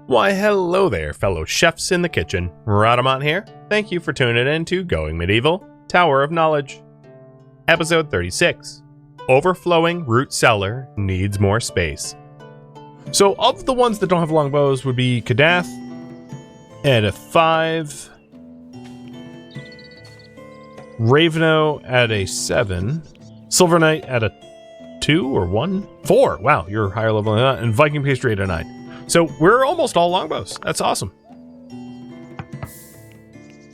Why, hello there, fellow chefs in the kitchen. Rhadamant here. Thank you for tuning in to Going Medieval, Tower of Knowledge. Episode 36. Overflowing root cellar needs more space. So, of the ones that don't have longbows would be Kadath at a 5, Raveno at a 7, Silver Knight at a 2 or 1? 4. Wow, you're higher level than that. And Viking Pastry at a 9. So we're almost all longbows. That's awesome.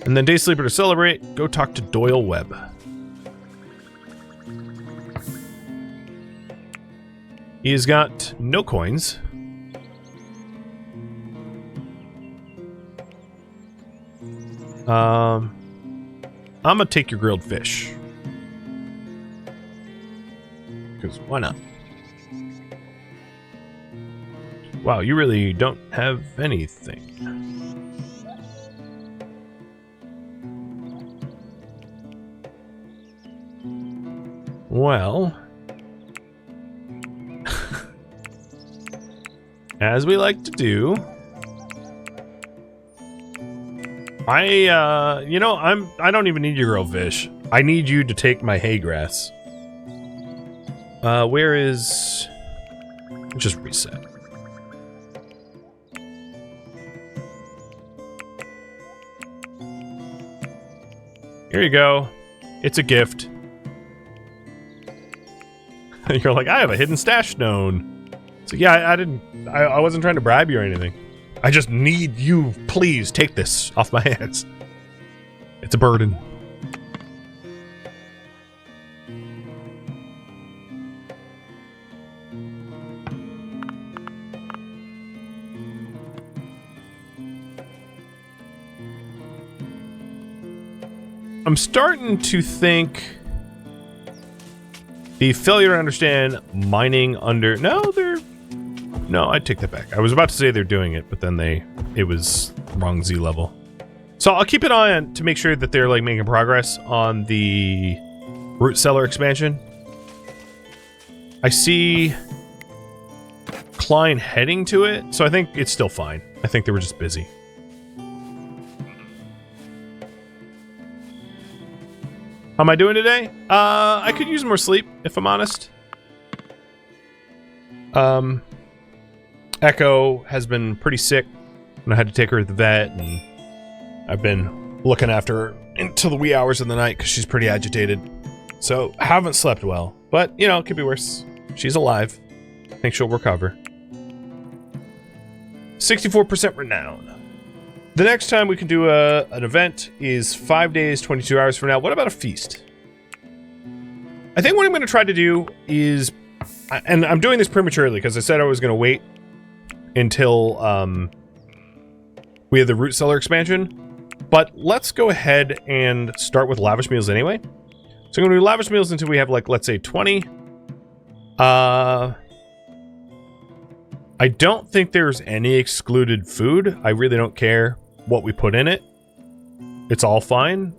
And then Day Sleeper to celebrate, go talk to Doyle Webb. He's got no coins. I'm gonna take your grilled fish. Because why not? Wow, you really don't have anything. Well, as we like to do, I don't even need your grilled fish. I need you to take my hay grass. Where is... Just reset. Here you go. It's a gift. You're like, I have a hidden stash stone. So yeah, I wasn't trying to bribe you or anything. I just need you, please take this off my hands. It's a burden. I'm starting to think the failure to understand mining under... No, I take that back. I was about to say they're doing it, but then it was wrong Z level. So I'll keep an eye on to make sure that they're like making progress on the root cellar expansion. I see Klein heading to it, so I think it's still fine. I think they were just busy. How am I doing today? I could use more sleep, if I'm honest. Echo has been pretty sick, and I had to take her to the vet, and I've been looking after her until the wee hours of the night because she's pretty agitated. So, haven't slept well. But, you know, it could be worse. She's alive. I think she'll recover. 64% renown. The next time we can do an event is 5 days, 22 hours from now. What about a feast? I think what I'm going to try to do is... And I'm doing this prematurely because I said I was going to wait until we had the root cellar expansion. But let's go ahead and start with lavish meals anyway. So I'm going to do lavish meals until we have, like, let's say 20. I don't think there's any excluded food. I really don't care what we put in it. It's all fine.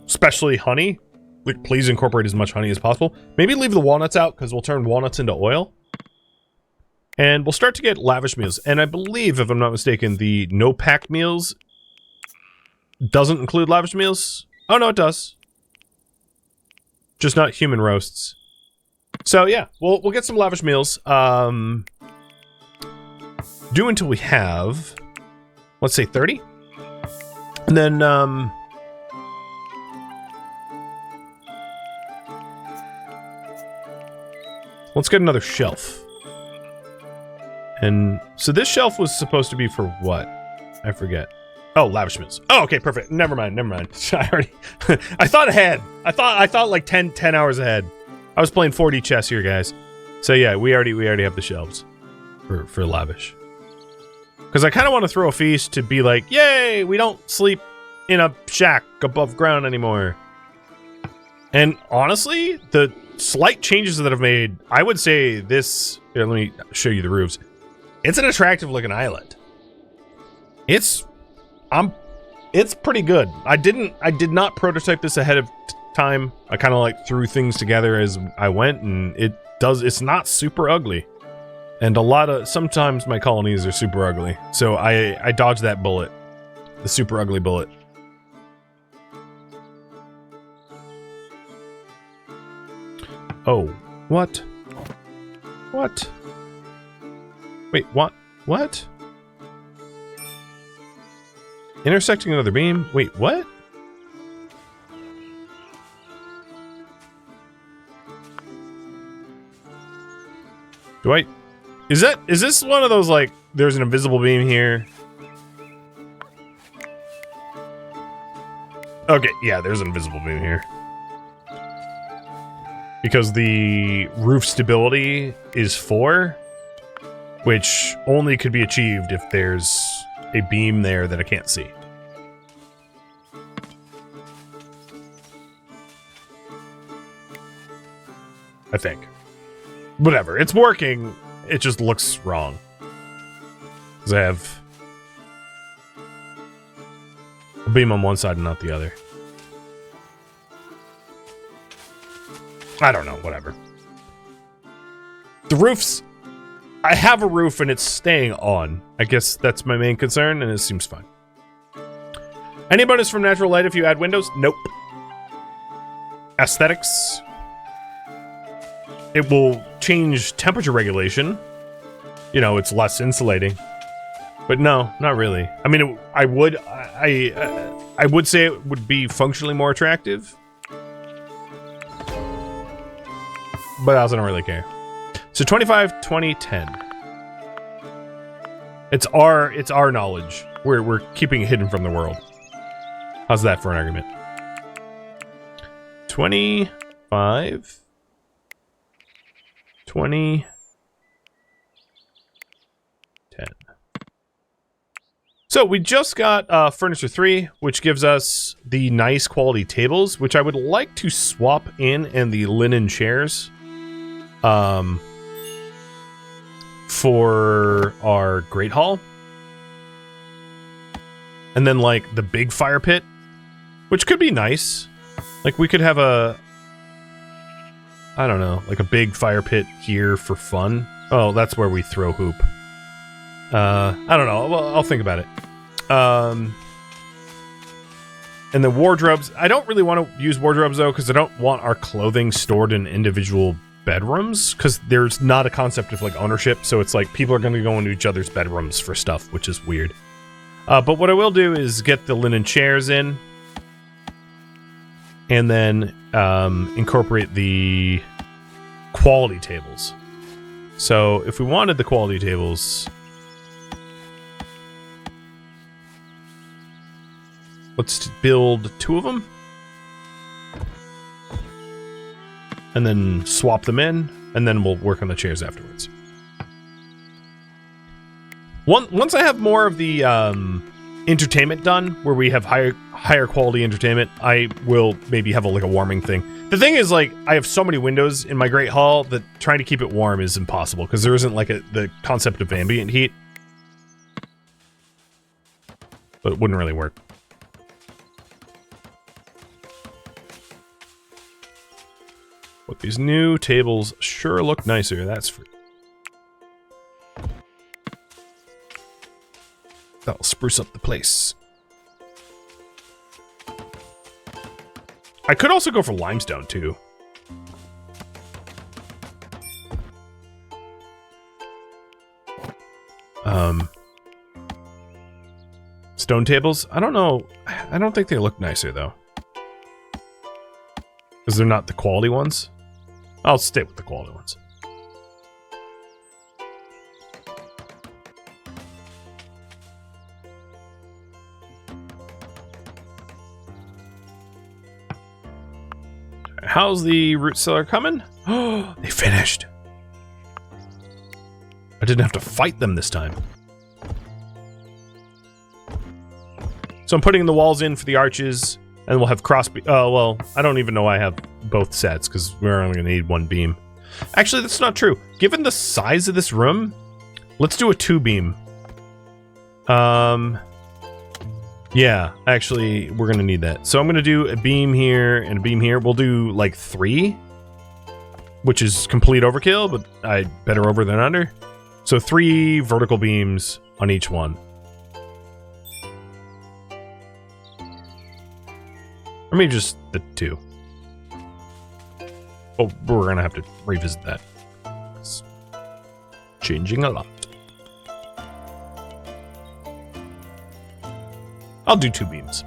Especially honey. Like, please incorporate as much honey as possible. Maybe leave the walnuts out because we'll turn walnuts into oil. And we'll start to get lavish meals. And I believe, if I'm not mistaken, the no pack meals doesn't include lavish meals. Oh, no, it does. Just not human roasts. So, yeah, we'll get some lavish meals. Do until we have, let's say 30. And then, let's get another shelf. And so this shelf was supposed to be for what? I forget. Oh, lavish meals. Oh, okay, perfect. Never mind. I already, I thought ahead. I thought like 10 hours ahead. I was playing 4D chess here, guys. So yeah, we already have the shelves for lavish. Because I kind of want to throw a feast to be like, yay, we don't sleep in a shack above ground anymore. And honestly, the slight changes that I've made, I would say this... Here, let me show you the roofs. It's an attractive looking island. It's pretty good. I did not prototype this ahead of time. I kind of like threw things together as I went, and it's not super ugly. And sometimes my colonies are super ugly. So I dodged that bullet. The super ugly bullet. Oh, what? What? Wait, what? What? Intersecting another beam? Wait, what? Is this one of those, like, there's an invisible beam here? Okay, yeah, there's an invisible beam here. Because the roof stability is 4, which only could be achieved if there's a beam there that I can't see. I think. Whatever, it's working. It just looks wrong. Because I have a beam on one side and not the other. I don't know, whatever. The roofs... I have a roof and it's staying on. I guess that's my main concern, and it seems fine. Any bonus from natural light if you add windows? Nope. Aesthetics. It will change temperature regulation. You know, it's less insulating. But no, not really. I mean, I would say it would be functionally more attractive. But I also don't really care. So 25, 20, 10. It's our knowledge. We're keeping it hidden from the world. How's that for an argument? 25, 20, 10. So we just got Furniture 3, which gives us the nice quality tables, which I would like to swap in and the linen chairs. For our Great Hall. And then, like, the big fire pit, which could be nice. Like, we could have I don't know, like a big fire pit here for fun. Oh, that's where we throw hoop. I don't know. Well, I'll think about it. And the wardrobes. I don't really want to use wardrobes, though, because I don't want our clothing stored in individual bedrooms, because there's not a concept of, like, ownership, so it's like people are going to go into each other's bedrooms for stuff, which is weird. But what I will do is get the linen chairs in, and then incorporate the quality tables. So if we wanted the quality tables, let's build 2 of them. And then swap them in, and then we'll work on the chairs afterwards. Once I have more of the entertainment done, where we have higher quality entertainment, I will maybe have a warming thing. The thing is, like, I have so many windows in my Great Hall that trying to keep it warm is impossible, because there isn't like the concept of ambient heat. But it wouldn't really work. But these new tables sure look nicer, that's for... That'll spruce up the place. I could also go for limestone, too. Stone tables? I don't know. I don't think they look nicer, though. Because they're not the quality ones. I'll stay with the quality ones. How's the root cellar coming? Oh, they finished. I didn't have to fight them this time. So I'm putting the walls in for the arches, and we'll have cross beam. Oh, well, I don't even know why I have both sets, because we're only going to need 1 beam. Actually, that's not true. Given the size of this room, let's do a 2-beam. Yeah, actually, we're going to need that. So I'm going to do a beam here and a beam here. We'll do, like, 3, which is complete overkill, but better over than under. So 3 vertical beams on each one. Or maybe just the 2. Oh, we're gonna have to revisit that. It's changing a lot. I'll do 2 beams.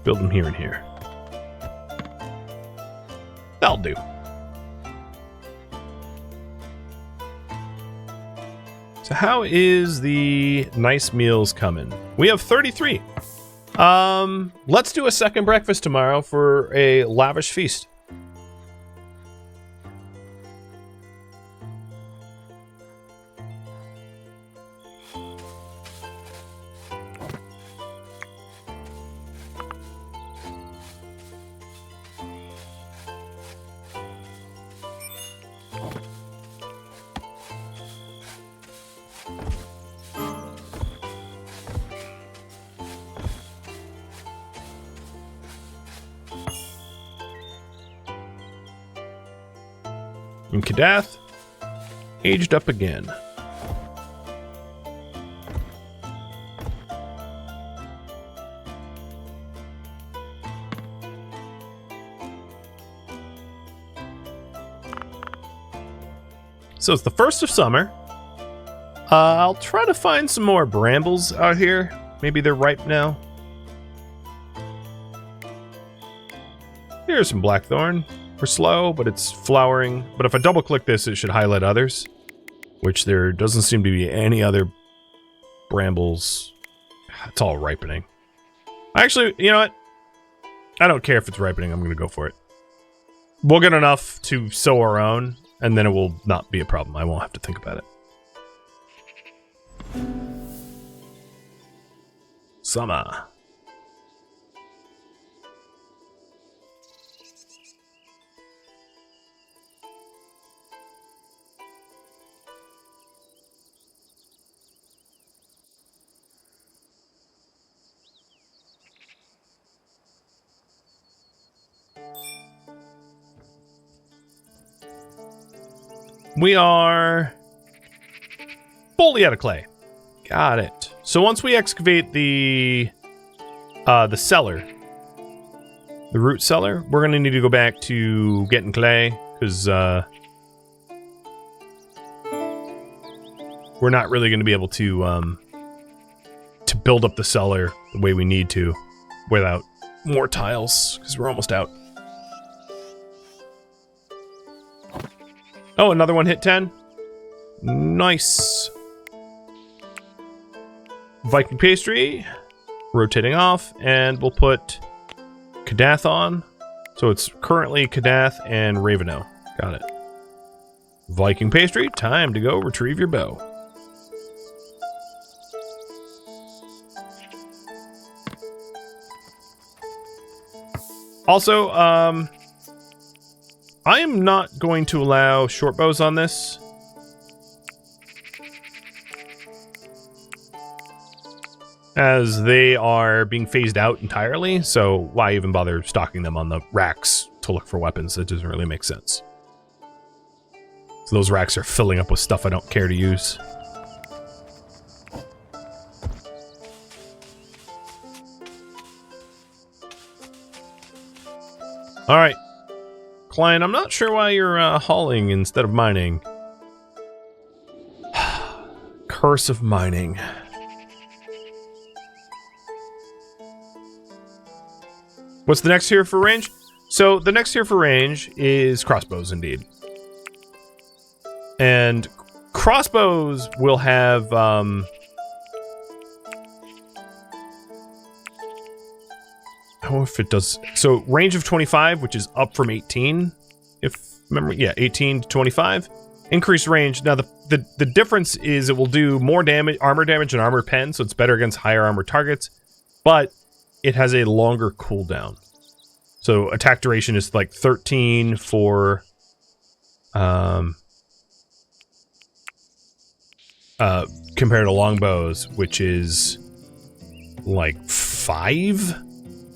Build them here and here. That'll do. So how is the nice meals coming? We have 33. Let's do a second breakfast tomorrow for a lavish feast. And Kadath, aged up again. So it's the first of summer. I'll try to find some more brambles out here. Maybe they're ripe now. Here's some blackthorn. We're slow, but it's flowering. But if I double click this, it should highlight others, which there doesn't seem to be any other brambles. It's all ripening. Actually, you know what? I don't care if it's ripening. I'm going to go for it. We'll get enough to sow our own, and then it will not be a problem. I won't have to think about it. Summer. We are fully out of clay. Got it. So once we excavate the cellar, the root cellar, we're gonna need to go back to getting clay because we're not really gonna be able to build up the cellar the way we need to without more tiles because we're almost out. Oh, another one hit 10. Nice. Viking pastry. Rotating off. And we'll put Kadath on. So it's currently Kadath and Raveno. Got it. Viking pastry. Time to go retrieve your bow. Also, I am not going to allow short bows on this. As they are being phased out entirely, so why even bother stocking them on the racks to look for weapons? It doesn't really make sense. So those racks are filling up with stuff I don't care to use. Alright. Client, I'm not sure why you're hauling instead of mining. Curse of mining. What's the next tier for range? So the next tier for range is crossbows, indeed. And crossbows will have I don't know if it does. So range of 25, which is up from 18. If memory, yeah, 18 to 25. Increased range. Now the difference is it will do more damage, armor damage, and armor pen, so it's better against higher armor targets. But it has a longer cooldown. So attack duration is like 13 for compared to longbows, which is like 5.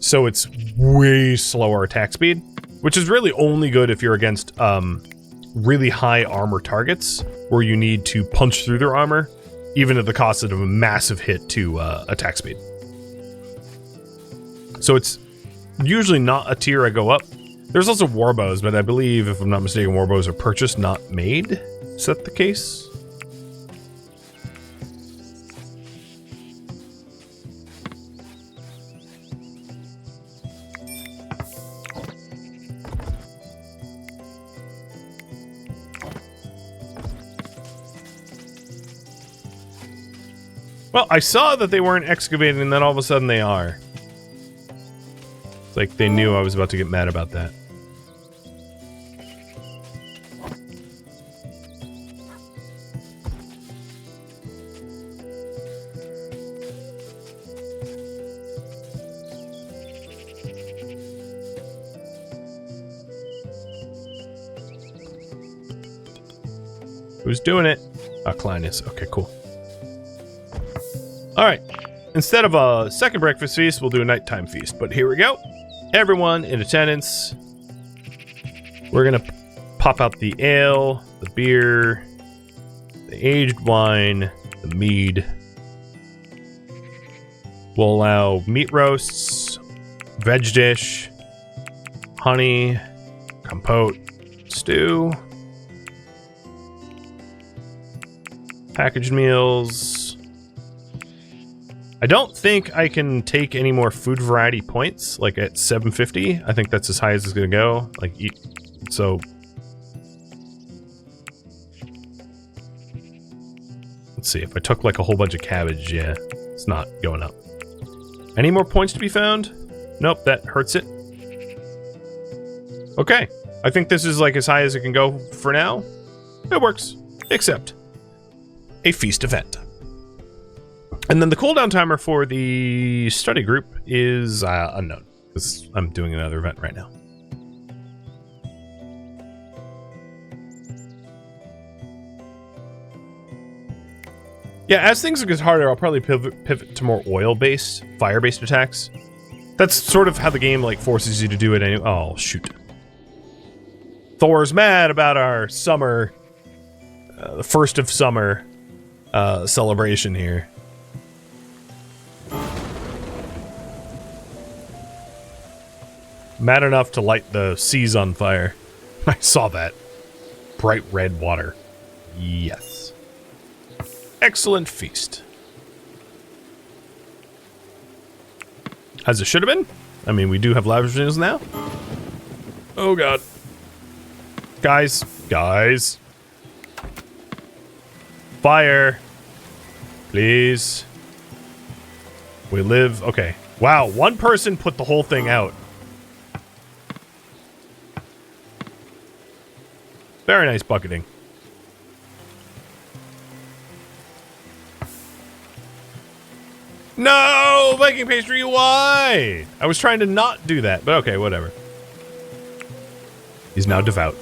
so it's way slower attack speed, which is really only good if you're against really high armor targets where you need to punch through their armor, even at the cost of a massive hit to attack speed. So it's usually not a tier I go up. There's also warbows, but I believe, if I'm not mistaken, warbows are purchased, not made. Is that the case? Well, I saw that they weren't excavating, and then all of a sudden they are. It's like they knew I was about to get mad about that. Who's doing it? Klein is. Okay, cool. Alright, instead of a second breakfast feast, we'll do a nighttime feast. But here we go. Everyone in attendance. We're gonna pop out the ale, the beer, the aged wine, the mead. We'll allow meat roasts, veg dish, honey, compote, stew, packaged meals. I don't think I can take any more food variety points, like at 750. I think that's as high as it's gonna go. Like, so. Let's see, if I took like a whole bunch of cabbage, yeah, it's not going up. Any more points to be found? Nope, that hurts it. Okay, I think this is like as high as it can go for now. It works, except a feast event. And then the cooldown timer for the study group is unknown, because I'm doing another event right now. Yeah, as things get harder, I'll probably pivot to more oil-based, fire-based attacks. That's sort of how the game like forces you to do it anyway. Oh, shoot. Thor's mad about our summer, the first of summer celebration here. Mad enough to light the seas on fire. I saw that. Bright red water. Yes. Excellent feast. As it should have been. I mean, we do have lavish meals now. Oh god. Guys. Guys. Fire. Please. We live. Okay. Wow, one person put the whole thing out. Very nice bucketing. No! Viking pastry, why? I was trying to not do that, but okay, whatever. He's now devout.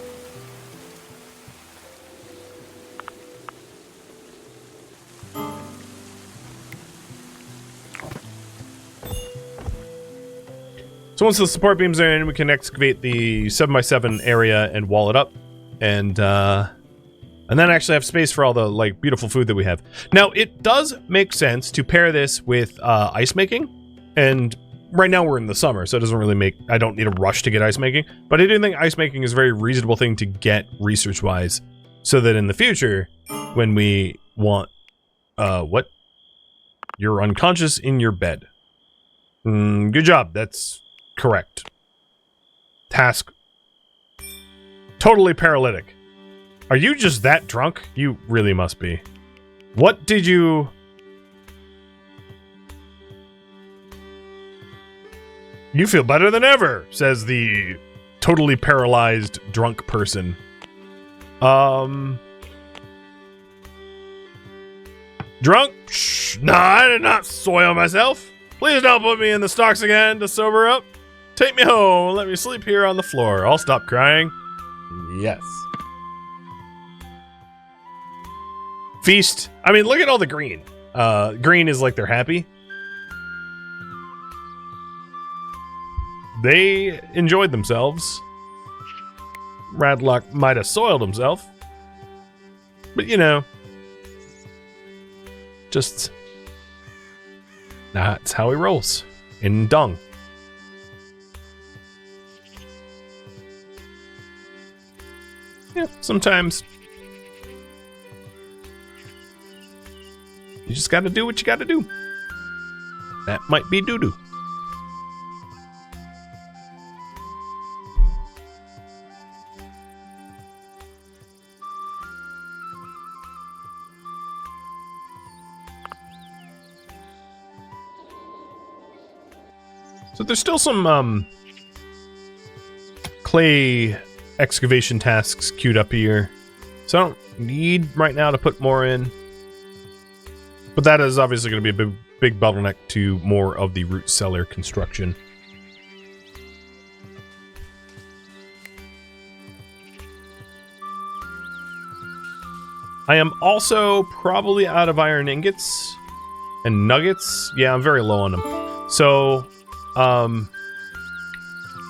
So once the support beams are in, we can excavate the 7x7 area and wall it up. And then actually have space for all the like beautiful food that we have. Now it does make sense to pair this with ice making, and right now we're in the summer, so it doesn't really make. I don't need a rush to get ice making, but I do think ice making is a very reasonable thing to get research wise, so that in the future, when we want, what? You're unconscious in your bed. Good job. That's correct. Task. Totally paralytic. Are you just that drunk? You really must be. What did you... You feel better than ever, says the totally paralyzed drunk person. Drunk? Shh. Nah, I did not soil myself. Please don't put me in the stocks again to sober up. Take me home and let me sleep here on the floor. I'll stop crying. Yes. Feast. I mean, look at all the green. Green is like they're happy. they enjoyed themselves. Radlock might have soiled himself. But, you know, just that's how he rolls. In dung. Yeah, sometimes you just gotta do what you gotta do. That might be doo-doo. So there's still some clay excavation tasks queued up here. So I don't need right now to put more in. But that is obviously going to be a big bottleneck to more of the root cellar construction. I am also probably out of iron ingots and nuggets. Yeah, I'm very low on them. So,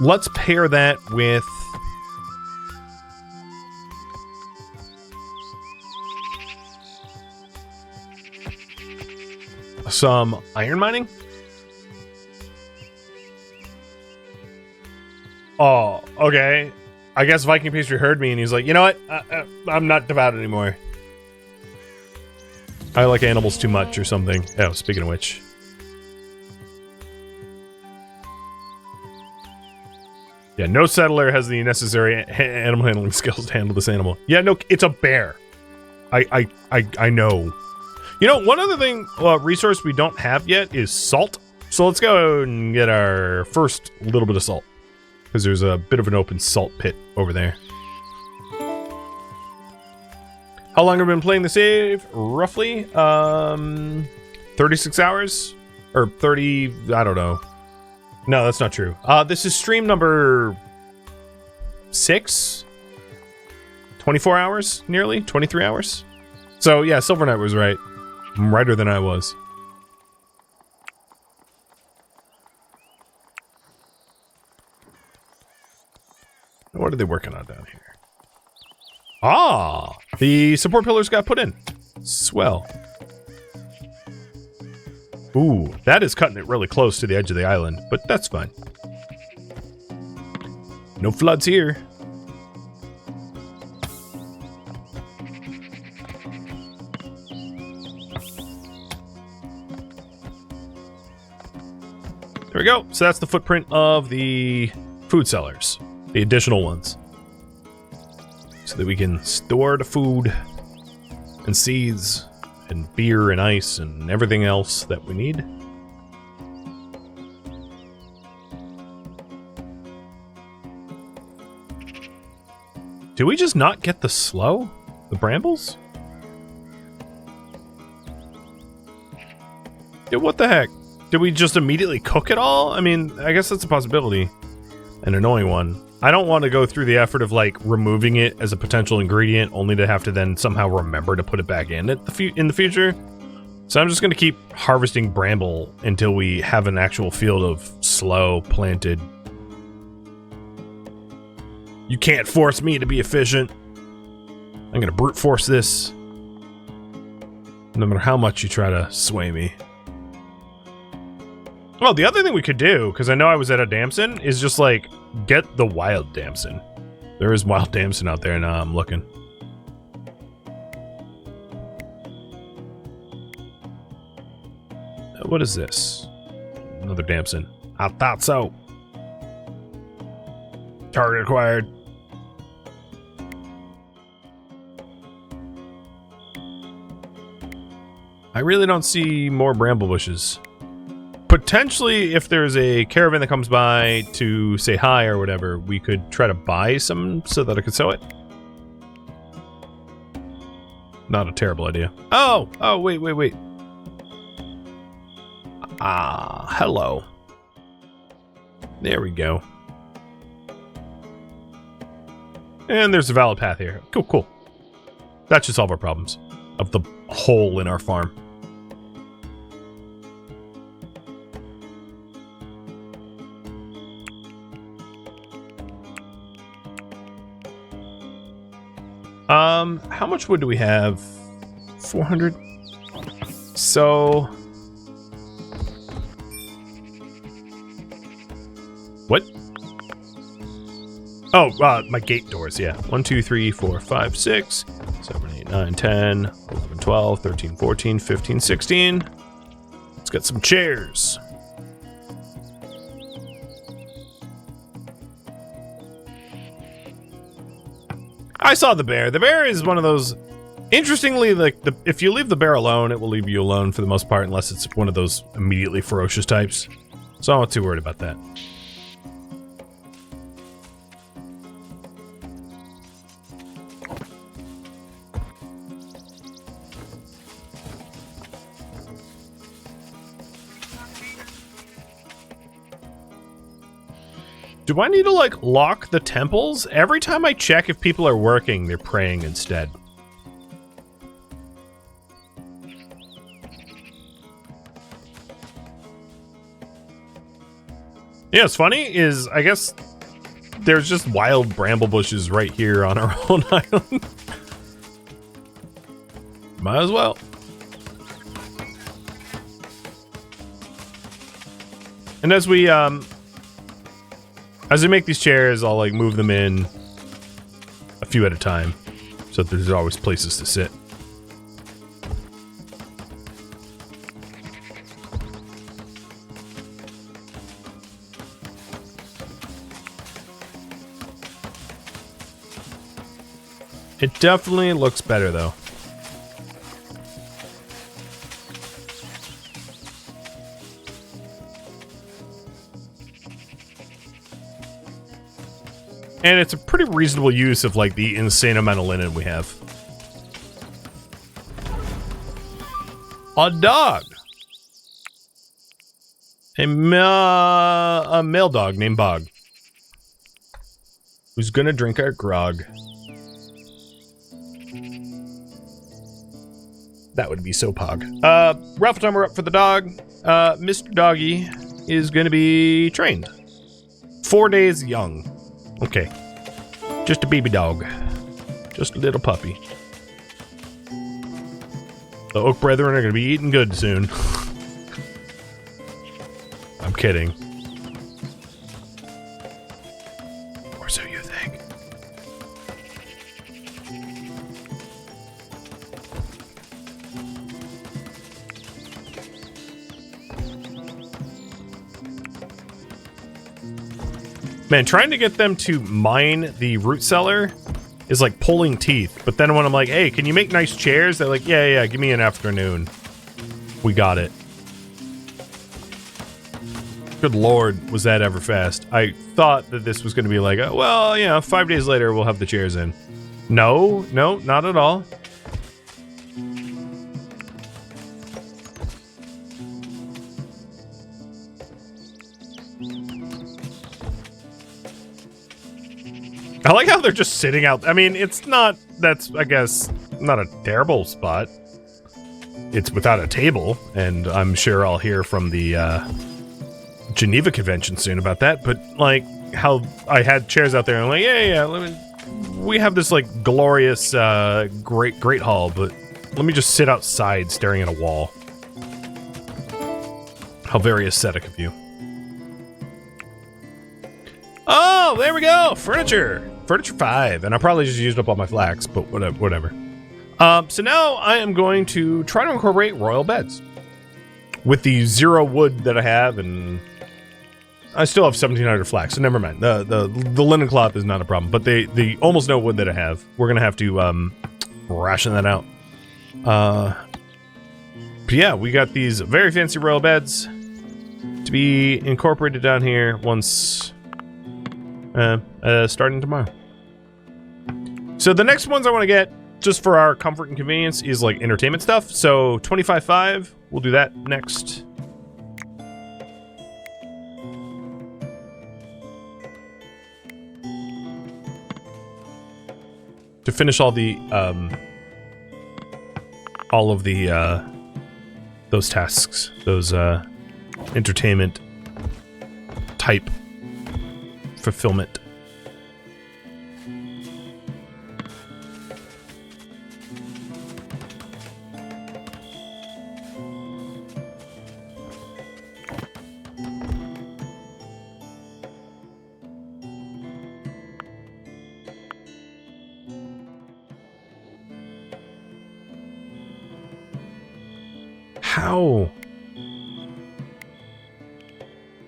let's pair that with some iron mining. Oh, okay. I guess Viking Pastry heard me and he's like, you know what? I'm not devout anymore. I like animals too much or something. Oh, speaking of which. Yeah, no settler has the necessary animal handling skills to handle this animal. Yeah, no, it's a bear. I know. You know, one other thing, resource we don't have yet is salt. So let's go and get our first little bit of salt. Because there's a bit of an open salt pit over there. How long have I been playing the save? Roughly, 36 hours? Or 30, I don't know. No, that's not true. This is stream number 6? 24 hours, nearly? 23 hours? So, yeah, Silver Knight was right. I'm righter than I was. What are they working on down here? Ah! The support pillars got put in. Swell. Ooh, that is cutting it really close to the edge of the island, but that's fine. No floods here. There we go. So that's the footprint of the food cellars, the additional ones. So that we can store the food and seeds and beer and ice and everything else that we need. Do we just not get the sloe? The brambles? Yeah, what the heck? Did we just immediately cook it all? I mean, I guess that's a possibility. An annoying one. I don't want to go through the effort of, like, removing it as a potential ingredient only to have to then somehow remember to put it back in the future. So I'm just going to keep harvesting bramble until we have an actual field of sloe planted. You can't force me to be efficient. I'm going to brute force this. No matter how much you try to sway me. Well, the other thing we could do, because I know I was at a damson, is just, like, get the wild damson. There is wild damson out there now, I'm looking. What is this? Another damson. I thought so. Target acquired. I really don't see more bramble bushes. Potentially, if there's a caravan that comes by to say hi or whatever, we could try to buy some so that I could sell it. Not a terrible idea. Oh, wait. Ah, hello. There we go. And there's a valid path here. Cool. That should solve our problems of the hole in our farm. How much wood do we have? 400. So what? Oh, my gate doors, yeah. 1, 2, 3, 4, 5, 6, 7, 8, 9, 10, 11, 12, 13, 14, 15, 16. Let's get some chairs. I saw the bear. The bear is one of those... Interestingly, like if you leave the bear alone, it will leave you alone for the most part, unless it's one of those immediately ferocious types. So I'm not too worried about that. Do I need to, like, lock the temples? Every time I check if people are working, they're praying instead. Yeah, what's funny is, I guess, there's just wild bramble bushes right here on our own island. Might as well. And as we make these chairs, I'll like move them in a few at a time, so that there's always places to sit. It definitely looks better, though. And it's a pretty reasonable use of, like, the insane amount of linen we have. A dog! A male dog named Bog. Who's gonna drink our grog. That would be so pog. Raffle timer up for the dog. Mr. Doggy is gonna be trained. 4 days young. Okay. Just a baby dog. Just a little puppy. The Oak Brethren are gonna be eating good soon. I'm kidding. Or so you think. Man, trying to get them to mine the root cellar is like pulling teeth. But then when I'm like, hey, can you make nice chairs? They're like, yeah, give me an afternoon. We got it. Good lord, was that ever fast. I thought that this was going to be like, well, you know, 5 days later we'll have the chairs in. No, not at all. I like how they're just sitting out. I mean, it's not, that's, I guess, not a terrible spot. It's without a table, and I'm sure I'll hear from the Geneva Convention soon about that, but, like, how I had chairs out there, and I'm like, yeah, we have this, like, glorious, great hall, but let me just sit outside staring at a wall. How very aesthetic of you. Oh, there we go! Furniture! Furniture 5, and I probably just used up all my flax, but whatever. So now I am going to try to incorporate royal beds. With the 0 wood that I have, and I still have 1,700 flax, so never mind. The linen cloth is not a problem, but the almost no wood that I have, we're gonna have to ration that out. But yeah, we got these very fancy royal beds to be incorporated down here once starting tomorrow. So the next ones I want to get, just for our comfort and convenience, is like entertainment stuff. So 25.5, we'll do that next. To finish all the those tasks, those entertainment type fulfillment. How?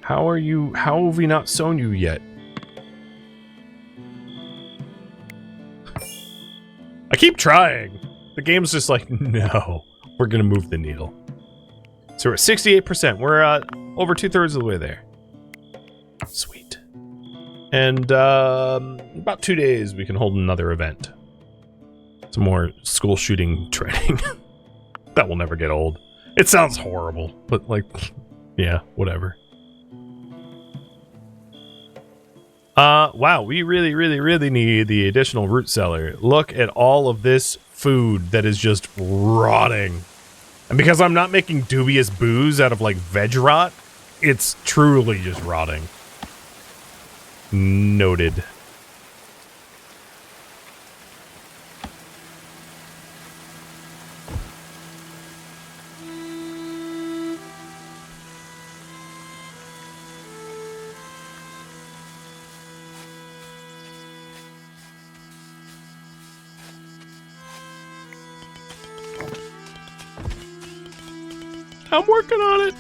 How are you? How have we not sown you yet? I keep trying. The game's just like, no, we're gonna move the needle. So we're at 68%. We're over 2/3 of the way there. Sweet. And about 2 days we can hold another event. Some more school shooting training. That will never get old. It sounds horrible, but like, yeah, whatever. Wow, we really, really, really need the additional root cellar. Look at all of this food that is just rotting. And because I'm not making dubious booze out of, like, veg rot, it's truly just rotting. Noted. I'm working on it.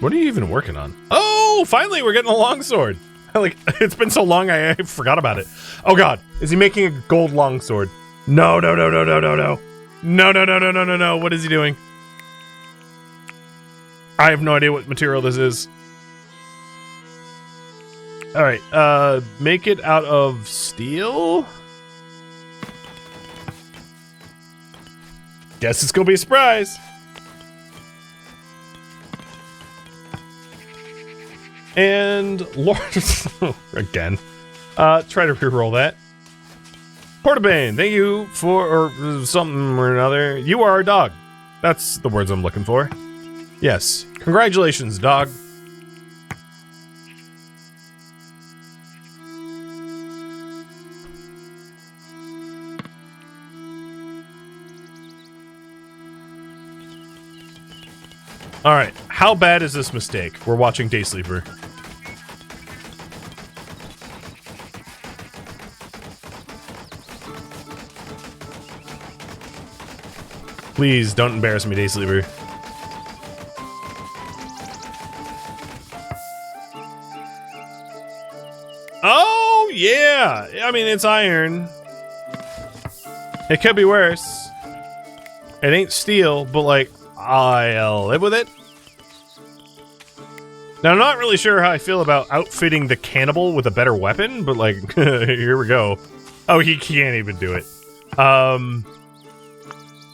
What are you even working on? Oh, finally we're getting a longsword. Like, it's been so long I forgot about it. Oh god, is he making a gold longsword? No, no, no, no, no, no, no. No, no, no, no, no, no, no. What is he doing? I have no idea what material this is. Alright, make it out of steel? Guess it's gonna be a surprise. And Lord again. Try to reroll that. Portabane, thank you for or something or another. You are our dog. That's the words I'm looking for. Yes. Congratulations, dog. Alright, how bad is this mistake? We're watching Day Sleeper. Please, don't embarrass me, Day Sleeper. Oh, yeah! I mean, it's iron. It could be worse. It ain't steel, but like, I'll live with it. Now, I'm not really sure how I feel about outfitting the cannibal with a better weapon, but like, here we go. Oh, he can't even do it.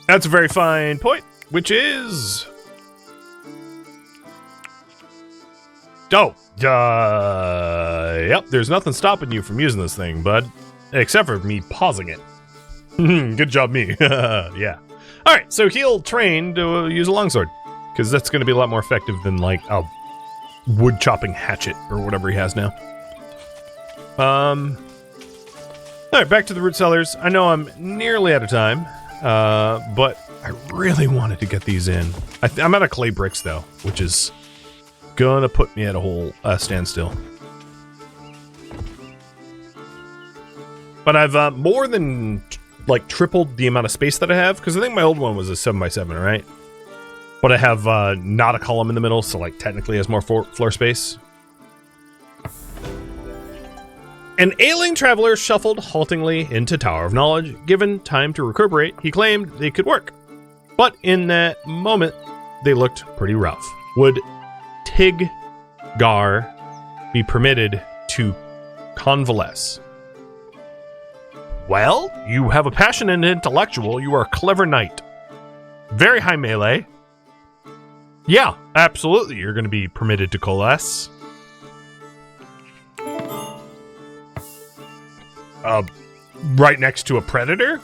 That's a very fine point, which is... Oh, yep, there's nothing stopping you from using this thing, bud. Except for me pausing it. Good job, me. Yeah. Alright, so he'll train to use a longsword, because that's going to be a lot more effective than, like, a wood-chopping hatchet, or whatever he has now. Alright, back to the root cellars. I know I'm nearly out of time, but I really wanted to get these in. I'm out of clay bricks, though, which is gonna put me at a whole standstill. But I've more than... like tripled the amount of space that I have, because I think my old one was a 7x7, right? But I have not a column in the middle, so like technically has more floor space. An ailing traveler shuffled haltingly into Tower of Knowledge. Given time to recuperate, he claimed they could work. But in that moment, they looked pretty rough. Would Tiggar be permitted to convalesce? Well, you have a passionate intellectual. You are a clever knight. Very high melee. Yeah, absolutely. You're going to be permitted to coalesce. Right next to a predator?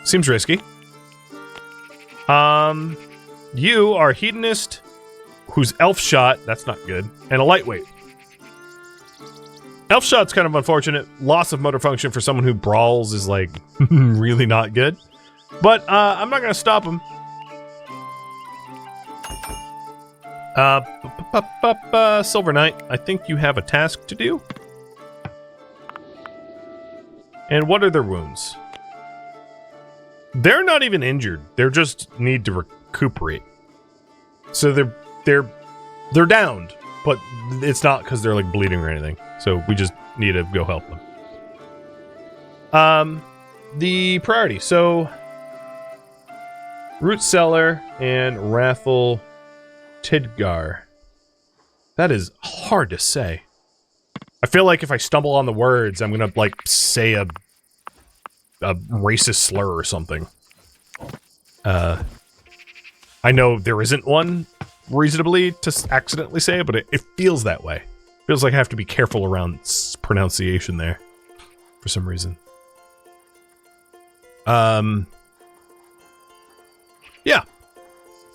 Seems risky. You are a hedonist who's elf shot. That's not good. And a lightweight. Elf shot's kind of unfortunate. Loss of motor function for someone who brawls is, like, really not good. But, I'm not gonna stop him. Silver Knight, I think you have a task to do. And what are their wounds? They're not even injured. They just need to recuperate. So they're downed, but it's not because they're like bleeding or anything. So we just need to go help them. The priority. So Root Cellar and Raffle Tidgar. That is hard to say. I feel like if I stumble on the words, I'm gonna like say a racist slur or something. I know there isn't one reasonably to accidentally say it, but it feels that way. Feels like I have to be careful around pronunciation there for some reason. Yeah.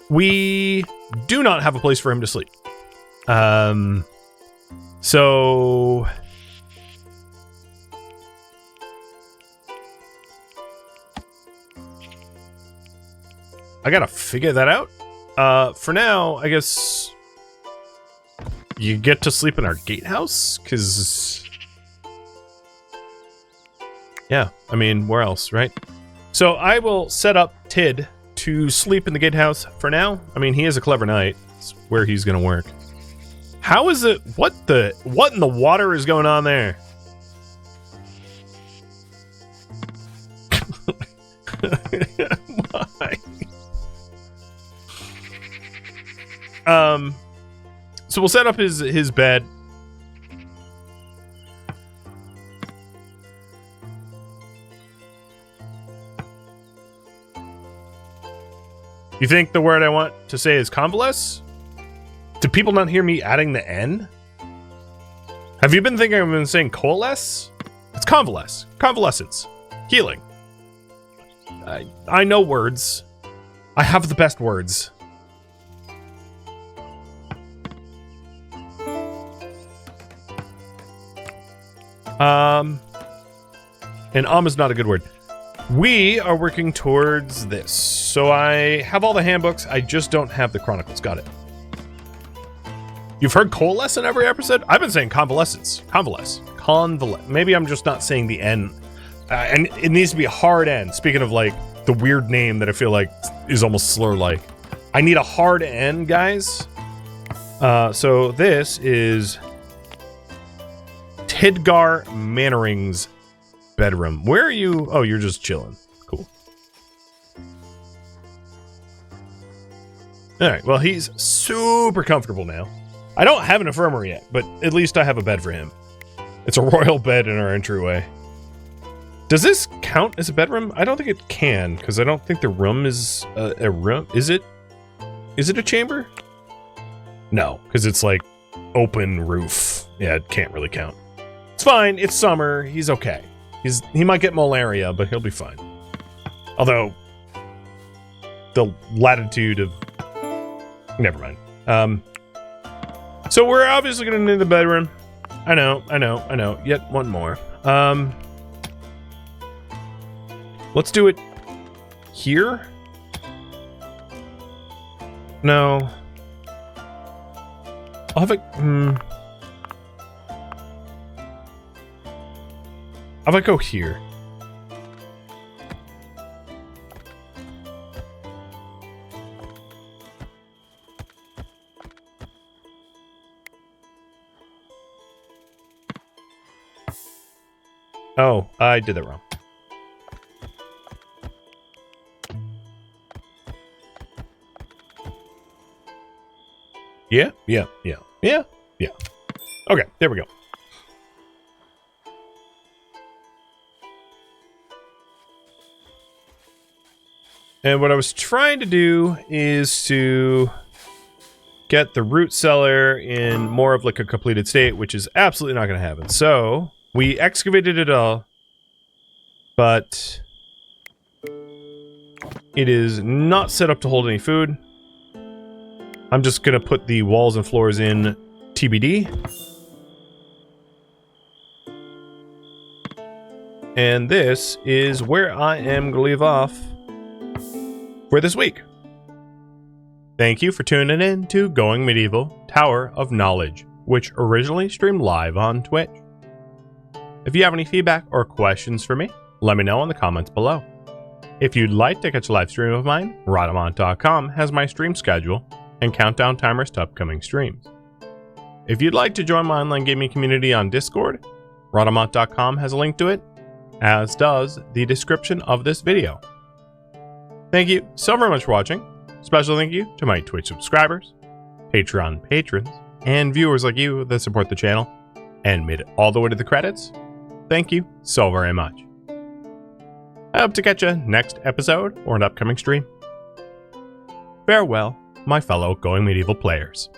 We do not have a place for him to sleep. So I gotta figure that out. For now, I guess you get to sleep in our gatehouse, because yeah, I mean, where else, right? So I will set up Tid to sleep in the gatehouse for now. I mean, he is a clever knight. It's where he's gonna work. How is it? What in the water is going on there? Why? So we'll set up his bed. You think the word I want to say is convalesce? Do people not hear me adding the N? Have you been thinking I've been saying coalesce? It's convalesce. Convalescence. Healing. I know words. I have the best words. And is not a good word. We are working towards this. So I have all the handbooks. I just don't have the chronicles. Got it. You've heard coalesce in every episode? I've been saying convalescence. Convalesce. Maybe I'm just not saying the N. And it needs to be a hard N. Speaking of, like, the weird name that I feel like is almost slur-like. I need a hard N, guys. So this is Tidgar Mannering's bedroom. Where are you? Oh, you're just chilling. Cool. Alright, well, he's super comfortable now. I don't have an infirmary yet, but at least I have a bed for him. It's a royal bed in our entryway. Does this count as a bedroom? I don't think it can, because I don't think the room is a room. Is it? Is it a chamber? No, because it's like open roof. Yeah, it can't really count. It's fine. It's summer. He's okay. He might get malaria, but he'll be fine. Although the latitude of... Never mind. So we're obviously going to need the bedroom. I know. Yet one more. Let's do it here. No. I'll have it... How about I go here? Oh, I did that wrong. Yeah. Okay, there we go. And what I was trying to do is to get the root cellar in more of like a completed state, which is absolutely not going to happen. So we excavated it all, but it is not set up to hold any food. I'm just going to put the walls and floors in TBD. And this is where I am going to leave off for this week. Thank you for tuning in to Going Medieval Tower of Knowledge, which originally streamed live on Twitch. If you have any feedback or questions for me, let me know in the comments below. If you'd like to catch a live stream of mine, Rhadamant.com has my stream schedule and countdown timers to upcoming streams. If you'd like to join my online gaming community on Discord, Rhadamant.com has a link to it, as does the description of this video. Thank you so very much for watching. Special thank you to my Twitch subscribers, Patreon patrons, and viewers like you that support the channel and made it all the way to the credits. Thank you so very much. I hope to catch you next episode or an upcoming stream. Farewell, my fellow Going Medieval players.